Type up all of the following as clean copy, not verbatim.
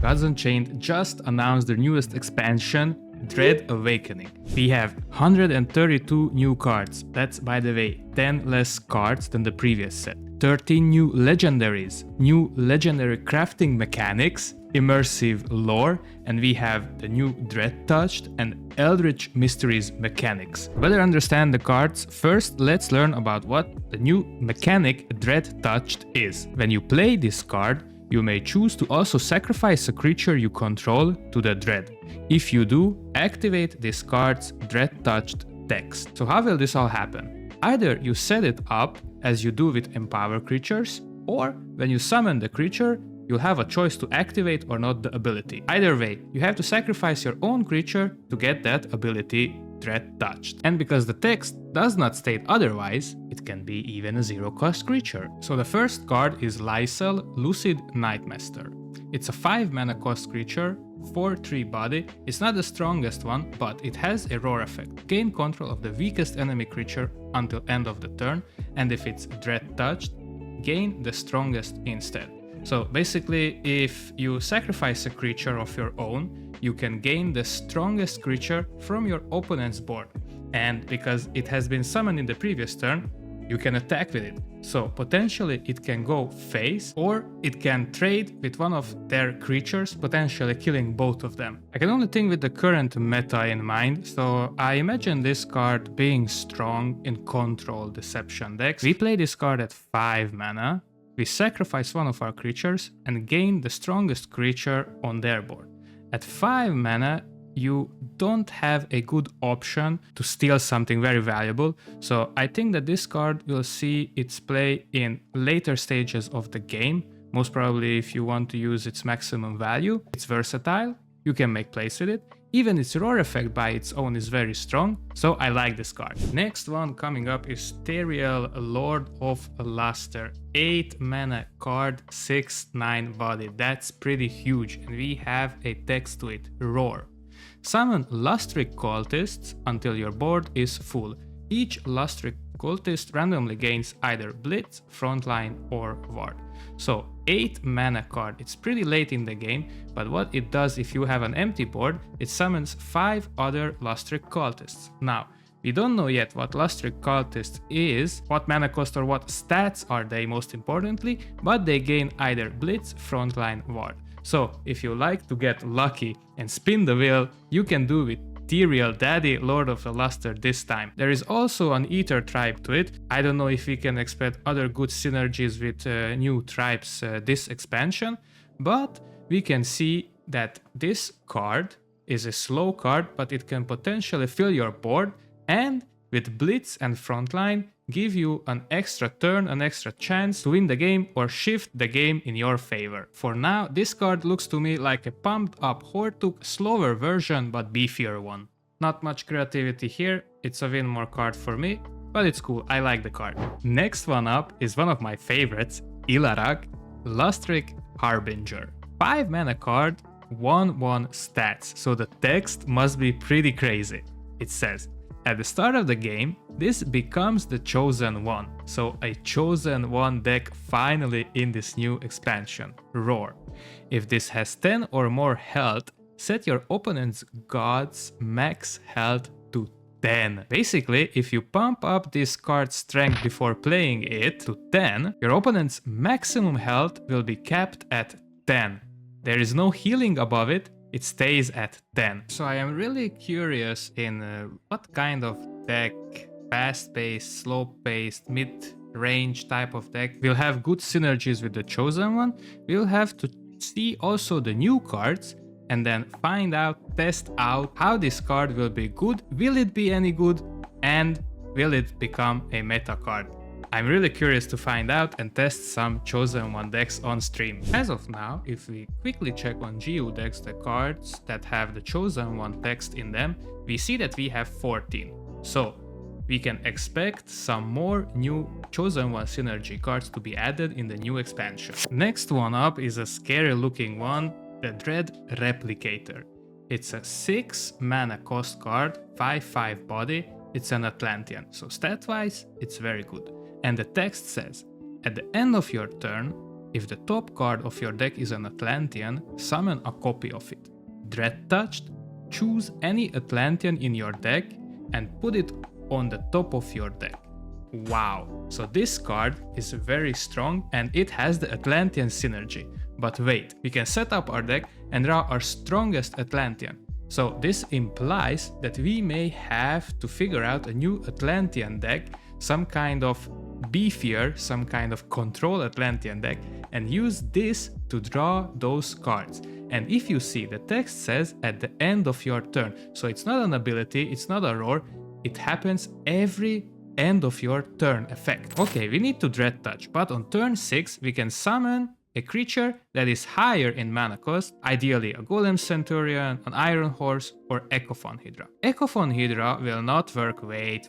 Gods Unchained just announced their newest expansion, Dread Awakening. We have 132 new cards, that's by the way 10 less cards than the previous set. 13 new legendaries, new legendary crafting mechanics, immersive lore, and we have the new Dreadtouch and Eldritch Mysteries mechanics. To better understand the cards, first let's learn about what the new mechanic Dreadtouch is. When you play this card, you may choose to also sacrifice a creature you control to the Dread. If you do, activate this card's Dreadtouch text. So how will this all happen? Either you set it up as you do with Empower creatures, or when you summon the creature, you'll have a choice to activate or not the ability. Either way, you have to sacrifice your own creature to get that ability Dreadtouched. And because the text does not state otherwise, it can be even a zero-cost creature. So the first card is Lycel, Lucid Nightmaster. It's a 5 mana cost creature, 4/3 body. It's not the strongest one, but it has a roar effect. Gain control of the weakest enemy creature until end of the turn, and if it's Dreadtouched, gain the strongest instead. So basically, if you sacrifice a creature of your own, you can gain the strongest creature from your opponent's board. And because it has been summoned in the previous turn, you can attack with it. So potentially it can go face, or it can trade with one of their creatures, potentially killing both of them. I can only think with the current meta in mind, so I imagine this card being strong in control deception decks. We play this card at 5 mana, we sacrifice one of our creatures and gain the strongest creature on their board. At 5 mana, you don't have a good option to steal something very valuable, so I think that this card will see its play in later stages of the game, most probably if you want to use its maximum value. It's versatile, you can make plays with it, even its roar effect by its own is very strong, so I like this card. Next one coming up is Thaeriel, Lord of Luster. 8 mana card, 6/9 body, that's pretty huge, and we have a text to it, Roar. Summon Lustric cultists until your board is full. Each Lustric cultist randomly gains either Blitz, Frontline, or Ward. So 8 mana card, it's pretty late in the game, but what it does if you have an empty board, it summons 5 other Lustric cultists. Now, we don't know yet what Lustric cultist is, what mana cost or what stats are they most importantly, but they gain either Blitz, Frontline, Ward. So if you like to get lucky and spin the wheel, you can do with Thaeriel, Daddy, Lord of the Luster this time. There is also an Ether tribe to it. I don't know if we can expect other good synergies with new tribes this expansion, but we can see that this card is a slow card, but it can potentially fill your board, and with Blitz and Frontline, give you an extra turn, an extra chance to win the game or shift the game in your favor. For now, this card looks to me like a pumped up Hortuk, slower version but beefier one. Not much creativity here, it's a win more card for me, but it's cool, I like the card. Next one up is one of my favorites, Ilarac, Lustric Harbinger. 5 mana card, 1/1 stats, so the text must be pretty crazy. It says, at the start of the game, this becomes the Chosen One. So a Chosen One deck finally in this new expansion, Roar. If this has 10 or more health, set your opponent's god's max health to 10. Basically, if you pump up this card's strength before playing it to 10, your opponent's maximum health will be capped at 10. There is no healing above it, it stays at 10. So I am really curious in what kind of deck, fast-paced, slow-paced, mid-range type of deck will have good synergies with the Chosen One. We'll have to see also the new cards and then find out, test out how this card will be good, will it be any good, and will it become a meta card. I'm really curious to find out and test some Chosen One decks on stream. As of now, if we quickly check on GU decks the cards that have the Chosen One text in them, we see that we have 14. So we can expect some more new Chosen One synergy cards to be added in the new expansion. Next one up is a scary looking one, the Dread Replicator. It's a 6 mana cost card, 5/5 body, it's an Atlantean, so stat wise it's very good. And the text says, at the end of your turn, If the top card of your deck is an Atlantean, summon a copy of it. Dreadtouched, choose any Atlantean in your deck and put it on the top of your deck. Wow, so this card is very strong and it has the Atlantean synergy. But wait, we can set up our deck and draw our strongest Atlantean. So this implies that we may have to figure out a new Atlantean deck, some kind of beefier, some kind of control Atlantean deck, and use this to draw those cards. And if you see, the text says at the end of your turn, so it's not an ability, it's not a roar, it happens every end of your turn effect. Okay, we need to Dreadtouch, but on turn 6 we can summon a creature that is higher in mana cost, ideally a Golem Centurion, an Iron Horse, or Echophon Hydra. Echophon Hydra will not work, wait.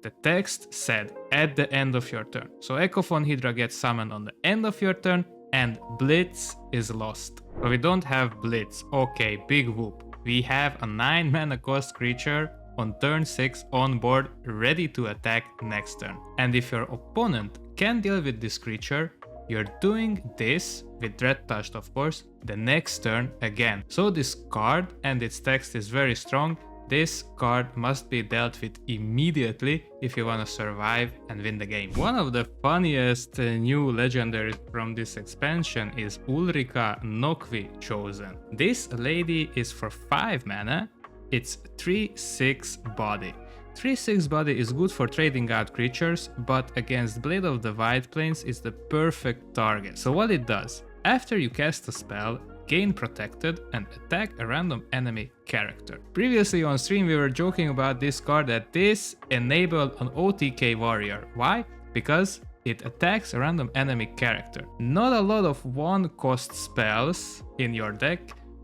The text said at the end of your turn. So Echophon Hydra gets summoned on the end of your turn and Blitz is lost. But we don't have Blitz. Okay, big whoop. We have a 9 mana cost creature on turn 6 on board, ready to attack next turn. And if your opponent can deal with this creature, you're doing this, with Dreadtouched of course, the next turn again. So this card and its text is very strong. This card must be dealt with immediately if you want to survive and win the game. One of the funniest new legendaries from this expansion is Ulrika Nokvi Chosen. This lady is for 5 mana. It's 3/6 body. 3/6 body is good for trading out creatures, but against Blade of the White Plains is the perfect target. So what it does, after you cast a spell, gain protected and attack a random enemy character. Previously on stream we were joking about this card that this enabled an OTK warrior. Why? Because it attacks a random enemy character. Not a lot of 1-cost spells in your deck.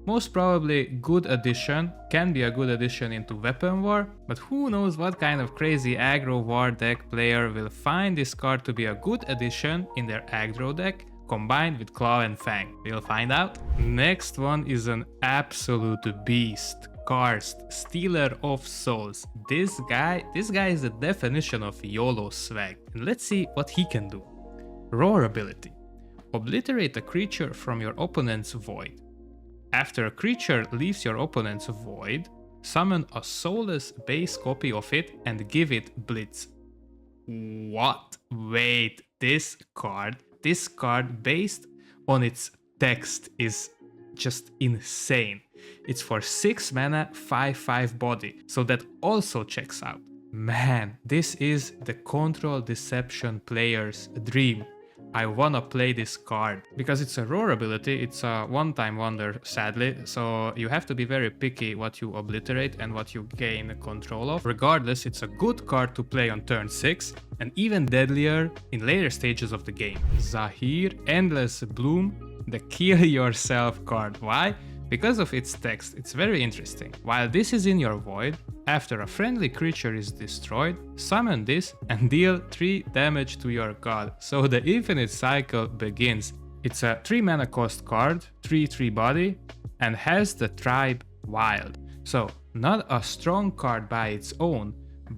Most probably good addition, can be a good addition into Weapon War, but who knows what kind of crazy aggro war deck player will find this card to be a good addition in their aggro deck, combined with Claw and Fang. We'll find out. Next one is an absolute beast. Karst, Stealer of Souls. This guy is the definition of YOLO swag. And let's see what he can do. Roar ability. Obliterate a creature from your opponent's void. After a creature leaves your opponent's void, summon a soulless base copy of it and give it Blitz. What? Wait, this card based on its text is just insane. It's for 6 mana, 5/5 body, so that also checks out. Man, this is the Control Deception player's dream. I wanna play this card. Because it's a roar ability, it's a one-time wonder sadly, so you have to be very picky what you obliterate and what you gain control of. Regardless, it's a good card to play on turn 6 and even deadlier in later stages of the game. Zaheer, Endless Bloom, the kill yourself card. Why? Because of its text, it's very interesting. While this is in your void, after a friendly creature is destroyed, summon this and deal 3 damage to your god. So the infinite cycle begins. It's a 3 mana cost card, 3/3 body, and has the tribe Wild. So not a strong card by its own,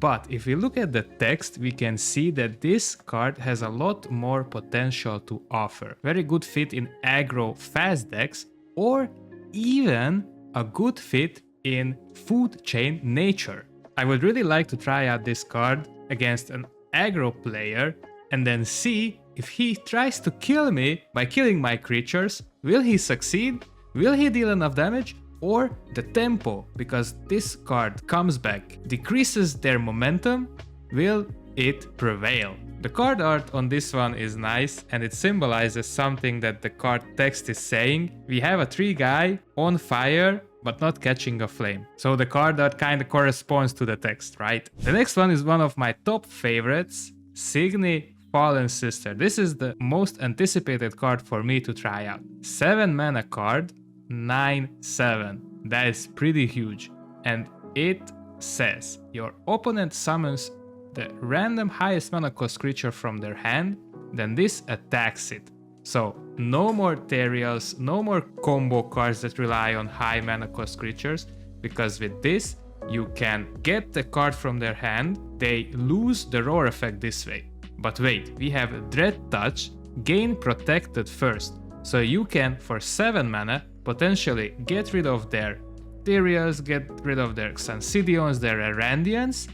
but if we look at the text, we can see that this card has a lot more potential to offer. Very good fit in aggro fast decks, or even a good fit in food chain nature. I would really like to try out this card against an aggro player and then see if he tries to kill me by killing my creatures. Will he succeed? Will he deal enough damage? Or the tempo, because this card comes back, decreases their momentum, will it prevail? The card art on this one is nice and it symbolizes something that the card text is saying. We have a tree guy on fire but not catching a flame. So the card art kind of corresponds to the text, right? The next one is one of my top favorites, Signi, Fallen Sister. This is the most anticipated card for me to try out. 7 mana card, 9/7. That is pretty huge. And it says your opponent summons the random highest mana cost creature from their hand, then this attacks it. So no more Thaeriels, no more combo cards that rely on high mana cost creatures, because with this you can get the card from their hand, they lose the roar effect this way. But wait, we have Dreadtouch gain protected first. So you can, for 7 mana, potentially get rid of their Thaeriels, get rid of their Xansidions, their Erandians,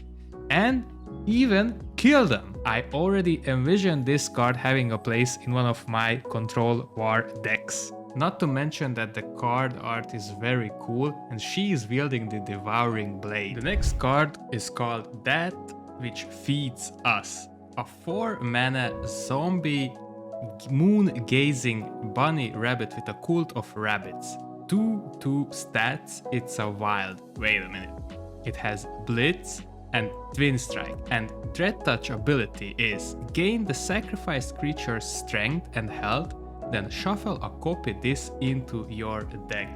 and even kill them. I already envisioned this card having a place in one of my Control War decks. Not to mention that the card art is very cool and she is wielding the Devouring Blade. The next card is called That Which Feeds Us. A 4 mana zombie moon-gazing bunny rabbit with a cult of rabbits. 2/2 stats, it's a wild. Wait a minute. It has Blitz and Twin Strike, and Dreadtouch ability is gain the sacrificed creature's strength and health, then shuffle a copy this into your deck.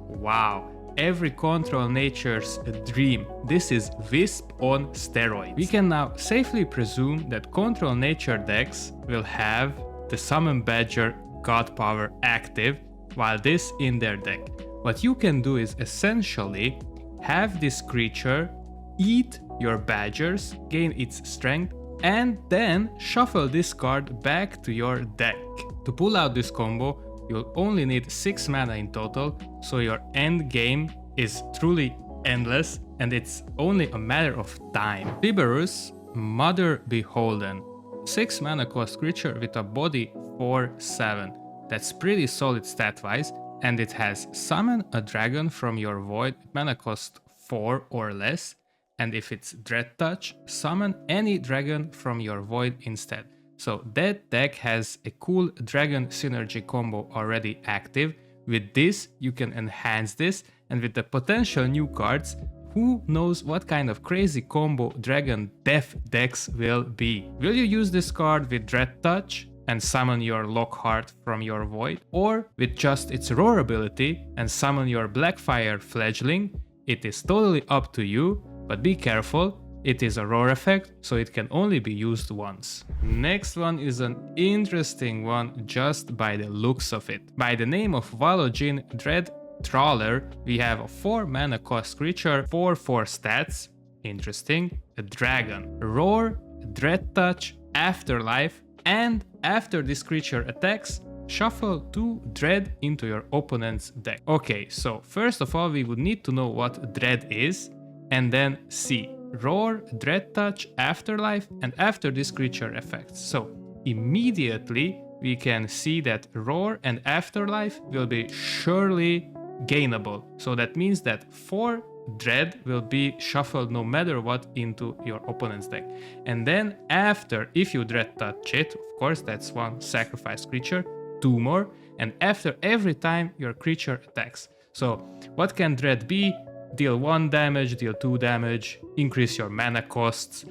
Wow. Every control nature's dream. This is Wisp on steroids. We can now safely presume that control nature decks will have the Summon Badger God Power active while this in their deck. What you can do is essentially have this creature eat your badgers, gain its strength, and then shuffle this card back to your deck. To pull out this combo, you'll only need 6 mana in total, so your end game is truly endless and it's only a matter of time. Sybarus, Mother Beholden. 6 mana cost creature with a body 4/7. That's pretty solid stat wise, and it has summon a dragon from your void with mana cost 4 or less, and if it's Dreadtouch, summon any dragon from your void instead. So that deck has a cool dragon synergy combo already active. With this you can enhance this, and with the potential new cards, who knows what kind of crazy combo dragon death decks will be. Will you use this card with Dreadtouch and summon your Lockhart from your void, or with just its roar ability and summon your Blackfire fledgling? It is totally up to you, but be careful, it is a roar effect, so it can only be used once. Next one is an interesting one just by the looks of it. By the name of Valojinn Dreadtrawler, we have a 4 mana cost creature, 4/4 stats, interesting, a dragon, roar, Dreadtouch, Afterlife, and after this creature attacks, shuffle 2 Dread into your opponent's deck. Okay, so first of all we would need to know what Dread is, and then see Roar, Dreadtouch, Afterlife, and after this creature effects. So immediately we can see that Roar and Afterlife will be surely gainable. So that means that 4 Dread will be shuffled no matter what into your opponent's deck. And then after, if you Dreadtouch it, of course that's 1 sacrificed creature, 2 more, and after every time your creature attacks. So what can Dread be? Deal 1 damage, deal 2 damage, increase your mana costs,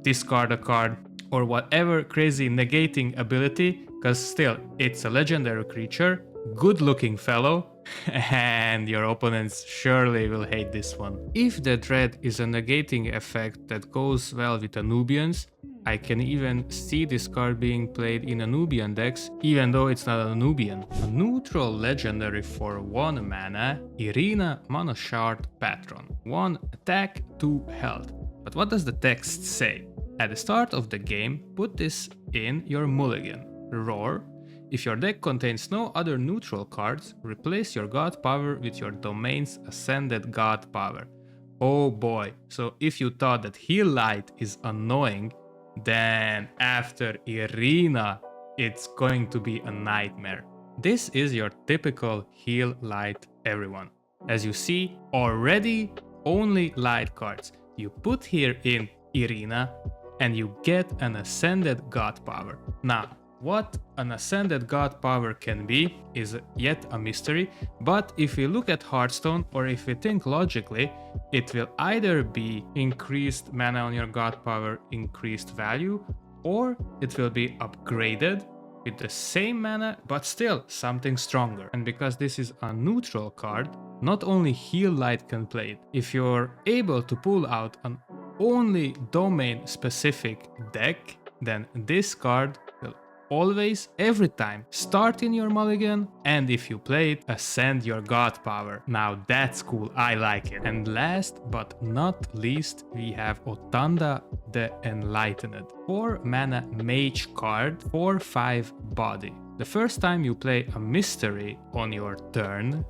discard a card, or whatever crazy negating ability, because still it's a legendary creature, good looking fellow, and your opponents surely will hate this one. If the Dread is a negating effect that goes well with Anubians, I can even see this card being played in Anubian decks, even though it's not a Anubian. A neutral legendary for 1 mana, Irina Manashard Patron. 1 attack, 2 health. But what does the text say? At the start of the game, put this in your mulligan. Roar. If your deck contains no other neutral cards, replace your god power with your domain's ascended god power. Oh boy, so if you thought that Heal Light is annoying, then after Irina, it's going to be a nightmare. This is your typical Heal Light, everyone. As you see, already only light cards. You put here in Irina and you get an Ascended God Power. Now, what an Ascended God Power can be is yet a mystery, but if we look at Hearthstone, or if we think logically, it will either be increased mana on your God Power, increased value, or it will be upgraded with the same mana, but still something stronger. And because this is a neutral card, not only Heal Light can play it. If you're able to pull out an only domain specific deck, then this card will always, every time, start in your mulligan, and if you play it, ascend your god power. Now that's cool, I like it. And last but not least, we have Otanda The Enlightened. 4 mana mage card, 4/5 body. The first time you play a mystery on your turn,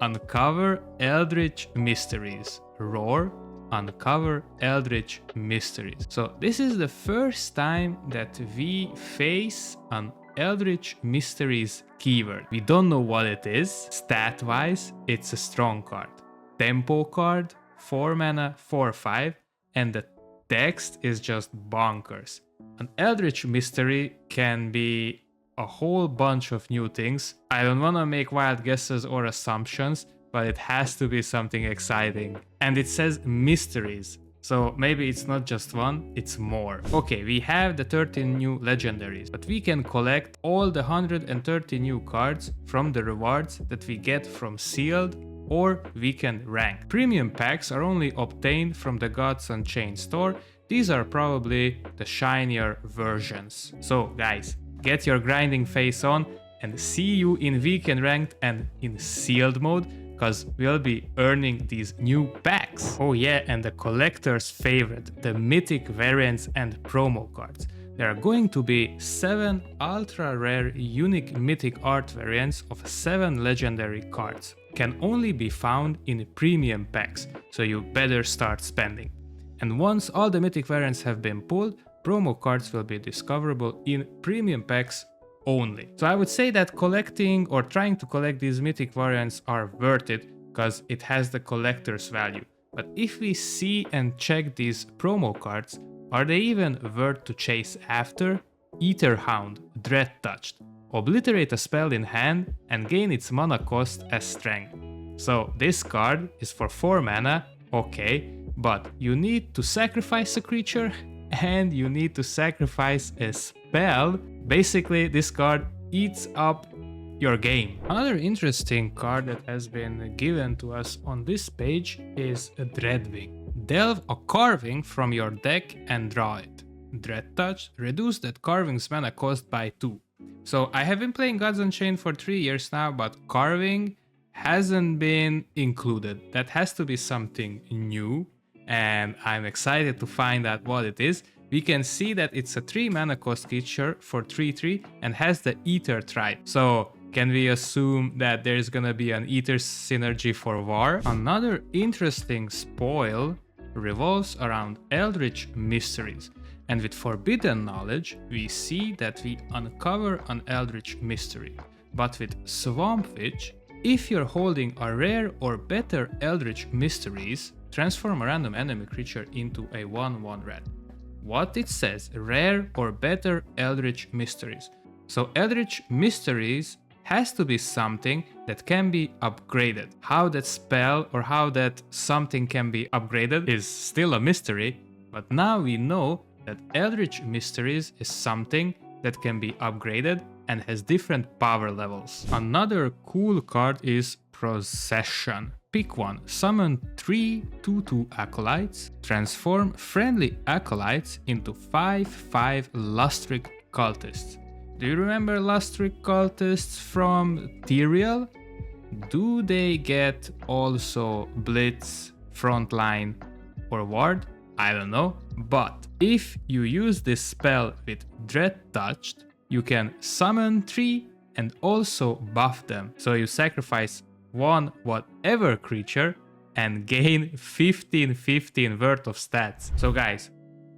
uncover Eldritch Mysteries. Roar, uncover Eldritch Mysteries. So this is the first time that we face an Eldritch Mysteries keyword. We don't know what it is. Stat-wise, it's a strong card. Tempo card, 4 mana, 4/5, and the text is just bonkers. An Eldritch Mystery can be a whole bunch of new things. I don't want to make wild guesses or assumptions, but it has to be something exciting. And it says mysteries, so maybe it's not just one, it's more. Okay, we have the 13 new legendaries, but we can collect all the 130 new cards from the rewards that we get from sealed, or we can rank. Premium packs are only obtained from the Gods Unchained store. These are probably the shinier versions. So guys, get your grinding face on and see you in weekend ranked and in sealed mode, because we'll be earning these new packs. Oh yeah, and the collector's favorite, the mythic variants and promo cards. There are going to be 7 ultra rare unique mythic art variants of 7 legendary cards. Can only be found in premium packs, so you better start spending. And once all the mythic variants have been pulled, promo cards will be discoverable in premium packs only. So I would say that collecting or trying to collect these mythic variants are worth it because it has the collector's value. But if we see and check these promo cards, are they even worth to chase after? Aetherhound, Dreadtouch. Obliterate a spell in hand and gain its mana cost as strength. So this card is for 4 mana, okay, but you need to sacrifice a creature and you need to sacrifice a spell. Basically, this card eats up your game. Another interesting card that has been given to us on this page is a Dreadwing. Delve a carving from your deck and draw it. Dreadtouch, reduce that carving's mana cost by 2. So I have been playing Gods Unchained for 3 years now, but carving hasn't been included. That has to be something new, and I'm excited to find out what it is. We can see that it's a 3 mana cost creature for 3/3 and has the Ether tribe. So can we assume that there's gonna be an Ether synergy for War? Another interesting spoil revolves around Eldritch Mysteries. And with Forbidden Knowledge, we see that we uncover an Eldritch Mystery. But with Swamp Witch, if you're holding a rare or better Eldritch Mysteries, transform a random enemy creature into a 1/1 red. What it says, rare or better Eldritch Mysteries. So Eldritch Mysteries has to be something that can be upgraded. How that spell or how that something can be upgraded is still a mystery, but now we know that Eldritch Mysteries is something that can be upgraded and has different power levels. Another cool card is Procession. Pick one, summon 3 2/2 acolytes, transform friendly acolytes into 5/5 Lustric cultists. Do you remember Lustric cultists from Thaeriel? Do they get also Blitz, Frontline, or Ward? I don't know, but if you use this spell with Dreadtouch, you can summon 3 and also buff them. So you sacrifice one whatever creature and gain 15/15 worth of stats. So guys,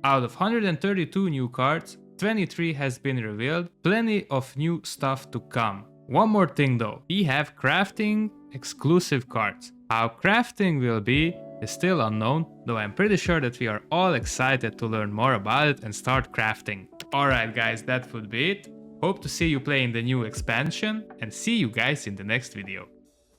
out of 132 new cards, 23 has been revealed, plenty of new stuff to come. One more thing though, we have crafting exclusive cards. How crafting will be is still unknown, though I'm pretty sure that we are all excited to learn more about it and start crafting. Alright guys, that would be it. Hope to see you play in the new expansion and see you guys in the next video.